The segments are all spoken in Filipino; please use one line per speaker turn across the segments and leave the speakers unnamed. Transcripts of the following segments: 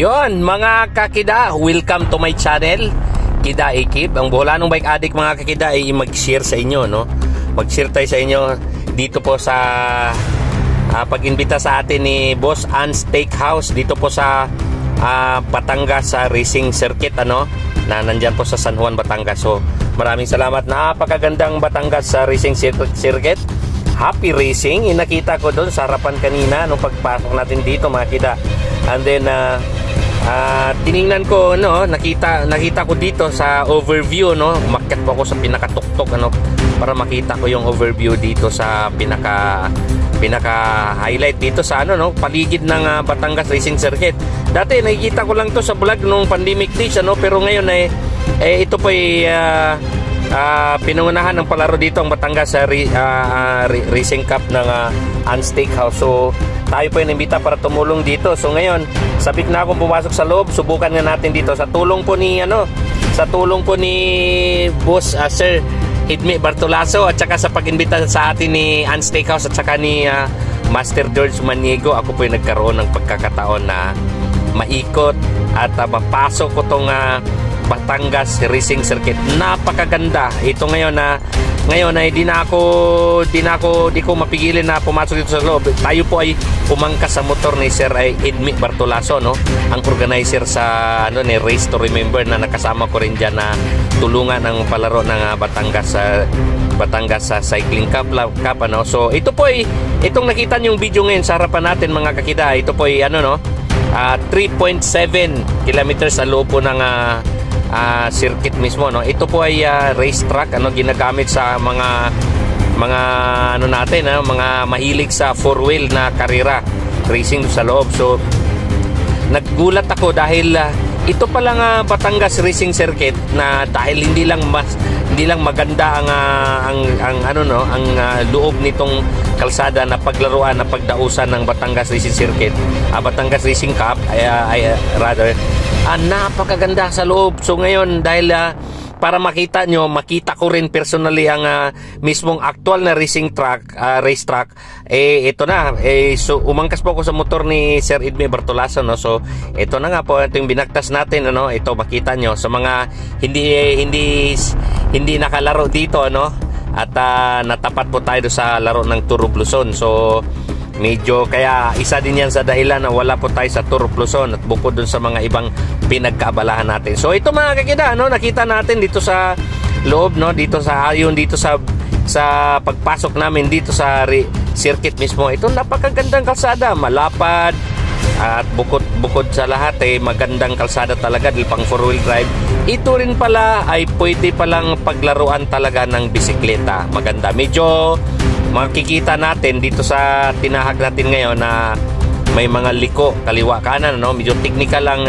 Yon, mga kakida, welcome to my channel, Kida Ekip. Ang Boholanong Bike Addict, mga kakida, ay mag-share sa inyo, no? Mag-share tayo sa inyo dito po sa pag-imbita sa atin ni Boss Ann's Steakhouse dito po sa Batangas sa racing circuit, ano? Na nandyan po sa San Juan, Batangas. So, maraming salamat. Napakagandang Batangas sa racing circuit. Happy racing. Inakita ko doon sa harapan kanina nung pagpasok natin dito, mga kida. And then tiningnan ko, no, nakita ko dito sa overview, no. Umakyat po ako sa pinakatuktok, ano, para makita ko yung overview dito sa pinaka highlight dito sa ano, no, paligid ng Batangas Racing Circuit. Dati nakikita ko lang to sa vlog nung pandemic days, ano, pero ngayon ito po ay pinangunahan ng palaro dito ang Batangas sa Racing Cup ng Ann's Steakhouse. So tayo po inimbita para tumulong dito. So ngayon, sabik na akong pumasok sa loob. Subukan nga natin dito sa tulong po ni Boss Sir Edme Bartolaso, at saka sa pag-imbita sa atin ni Ann's Steakhouse at saka ni Master George Maniego. Ako po ay nagkaroon ng pagkakataon na maikot at mapasok ko tong Batangas Racing Circuit. Napakaganda. Ito ngayon ay di ko mapigilin na pumasok dito sa loob. Tayo po ay umangkas sa motor ni Sir Edme Bartolaso, no? Ang organizer sa ni Race to Remember, na nakasama ko rin diyan na tulungan ang palaro ng Batangas sa Cycling Cup, ano. So ito po ay itong nakita niyo yung video ngayon sa harapan natin, mga kakida. Ito po ay 3.7 kilometers sa loob po ng circuit mismo, no. Ito po ay racetrack, ano, ginagamit sa mga natin, mga mahilig sa four-wheel na karera racing sa loob. So naggulat ako dahil ito pa lang Batangas Racing Circuit, na dahil hindi lang maganda ang loob nitong kalsada na paglaruan, na pagdausan ng Batangas Racing Circuit, Batangas Racing Cup napakaganda sa loob. So ngayon, dahil para makita ko rin personally ang mismong actual na racetrack, ito na, so umangkas po ako sa motor ni Sir Edme Bartolaso, no. So ito na nga po, ito yung binaktas natin, ano. Ito makita nyo sa mga hindi nakalaro dito, ano, at natapat po tayo sa laro ng Tour of Luzon. So medyo kaya isa din yan sa dahilan na wala po tayo sa Tour of Luzon, at bukod dun sa mga ibang pinagkaabalahan natin. So ito, mga kakida, no, nakita natin dito sa loob, no, dito sa pagpasok namin dito sa circuit mismo. Ito, napakagandang kalsada, malapad, at bukod sa lahat magandang kalsada talaga dahil pang four-wheel drive. Ito rin pala ay pwede palang paglaruan talaga ng bisikleta. Maganda. Medyo makikita natin dito sa tinahak natin ngayon na may mga liko kaliwa kanan, no. Medyo technical lang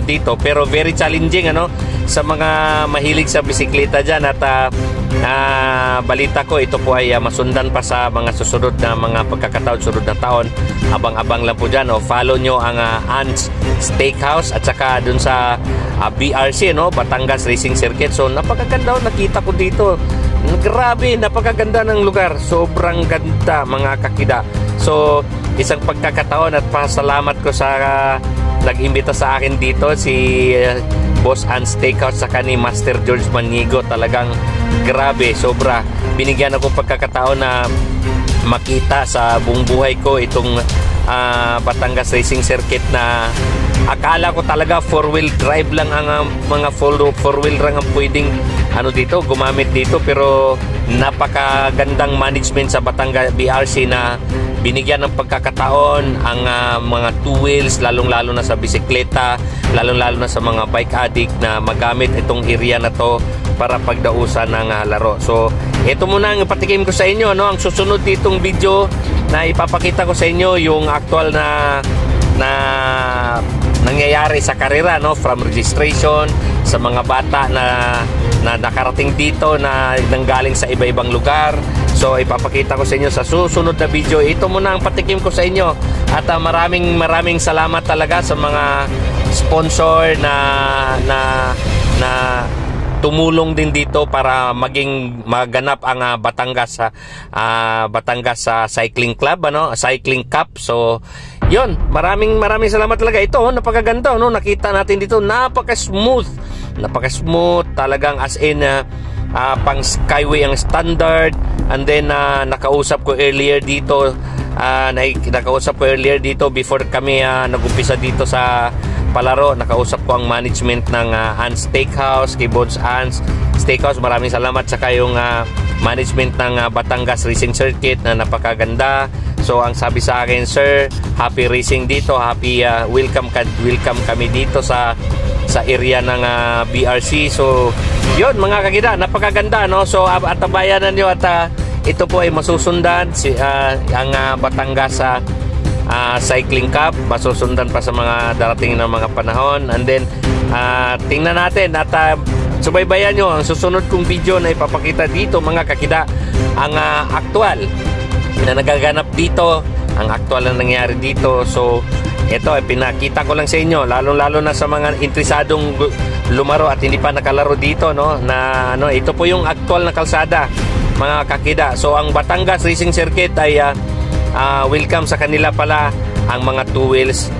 dito, pero very challenging, ano, sa mga mahilig sa bisikleta diyan. At balita ko, ito po ay masundan pa sa mga susunod na mga pagkakataon, sunod na taon. Abang-abang lang po dyan, no. Follow nyo ang Ann's Steakhouse at saka dun sa BRC, no, Batangas Racing Circuit. So napakaganda, nakita ko dito. Grabe, napakaganda ng lugar. Sobrang ganda, mga kakida. So isang pagkakataon at pasalamat ko sa nag-imbita sa akin dito, si Boss Ann's Steakhouse saka ni Master George Maniego. Talagang grabe, sobra. Binigyan ako pagkakataon na makita sa buong buhay ko itong Batangas Racing Circuit, na akala ko talaga four-wheel drive lang ang mga four-wheel lang ang pwedeng dito, gumamit dito. Pero napakagandang management sa Batangas BRC na binigyan ng pagkakataon ang mga two wheels, lalong-lalo na sa bisikleta, lalong-lalo na sa mga bike addict, na magamit itong area na to para pagdausan ng laro. So ito muna ang ipatikim ko sa inyo, no. Ang susunod ditong video na ipapakita ko sa inyo yung actual na nangyayari sa karera, no, from registration sa mga bata na nakarating dito na nanggaling sa iba-ibang lugar. So ipapakita ko sa inyo sa susunod na video. Ito muna ang patikim ko sa inyo, at maraming salamat talaga sa mga sponsor na tumulong din dito para maging maganap ang Batangas sa Cycling Club, Cycling Cup. So Yon, maraming salamat talaga. Ito, napakaganda, no? Nakita natin dito, napaka-smooth talagang, as in pang Skyway ang standard. And then nakausap ko earlier dito before kami nag-umpisa dito sa palaro. Nakausap ko ang management ng Ann's Steakhouse, kay Bones Ann's Steakhouse. Maraming salamat sa kayong management ng Batangas Racing Circuit na napakaganda. So ang sabi sa akin, sir, happy racing dito, happy welcome kami dito sa area ng BRC. So yun mga kagida, napakaganda, no? So atabayanan nyo at ito po ay masusundan ang Batangas Cycling Cup, masusundan pa sa mga darating na mga panahon. And then tingnan natin at subaybayan nyo ang susunod kong video na ipapakita dito mga kakida, ang aktual na nagaganap dito, ang aktual na nangyari dito. So ito ay pinakita ko lang sa inyo, lalo na sa mga interesadong lumaro at hindi pa nakalaro dito, no, na ito po yung aktual na kalsada mga kakida. So ang Batangas Racing Circuit ay welcome sa kanila pala ang mga two wheels,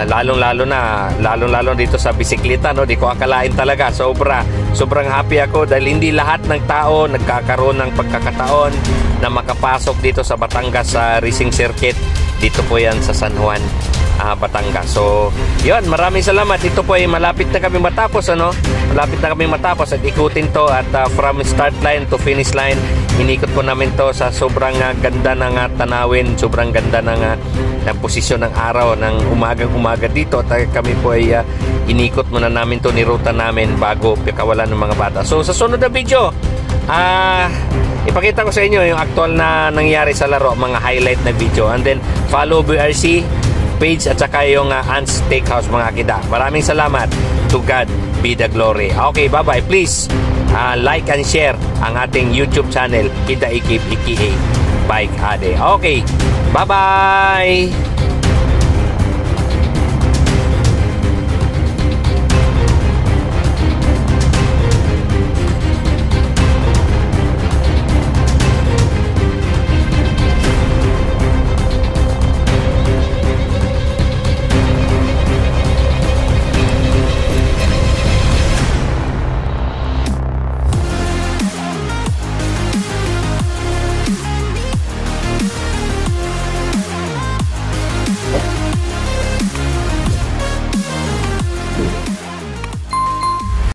lalong-lalo dito sa bisikleta, no. Di ko akalain talaga, sobrang happy ako dahil hindi lahat ng tao nagkakaroon ng pagkakataon na makapasok dito sa Batangas Racing Circuit. Dito po yan sa San Juan, Batangas. So yun, maraming salamat. Ito po ay malapit na kami matapos, at ikutin to at from start line to finish line, inikot po namin to sa sobrang ganda ng tanawin, sobrang ganda ng posisyon ng araw ng umaga dito, at kami po ay inikot muna namin to, niruta namin bago pikawalan ng mga bata. So sa sunod na video, ipakita ko sa inyo yung actual na nangyari sa laro, mga highlight na video. And then follow BRC page at saka yung Ann's Steakhouse mga kida. Maraming salamat. To God be the glory. Okay, bye-bye. Please like and share ang ating YouTube channel, Kida Ikip Iki Bike Ade. Okay, bye-bye.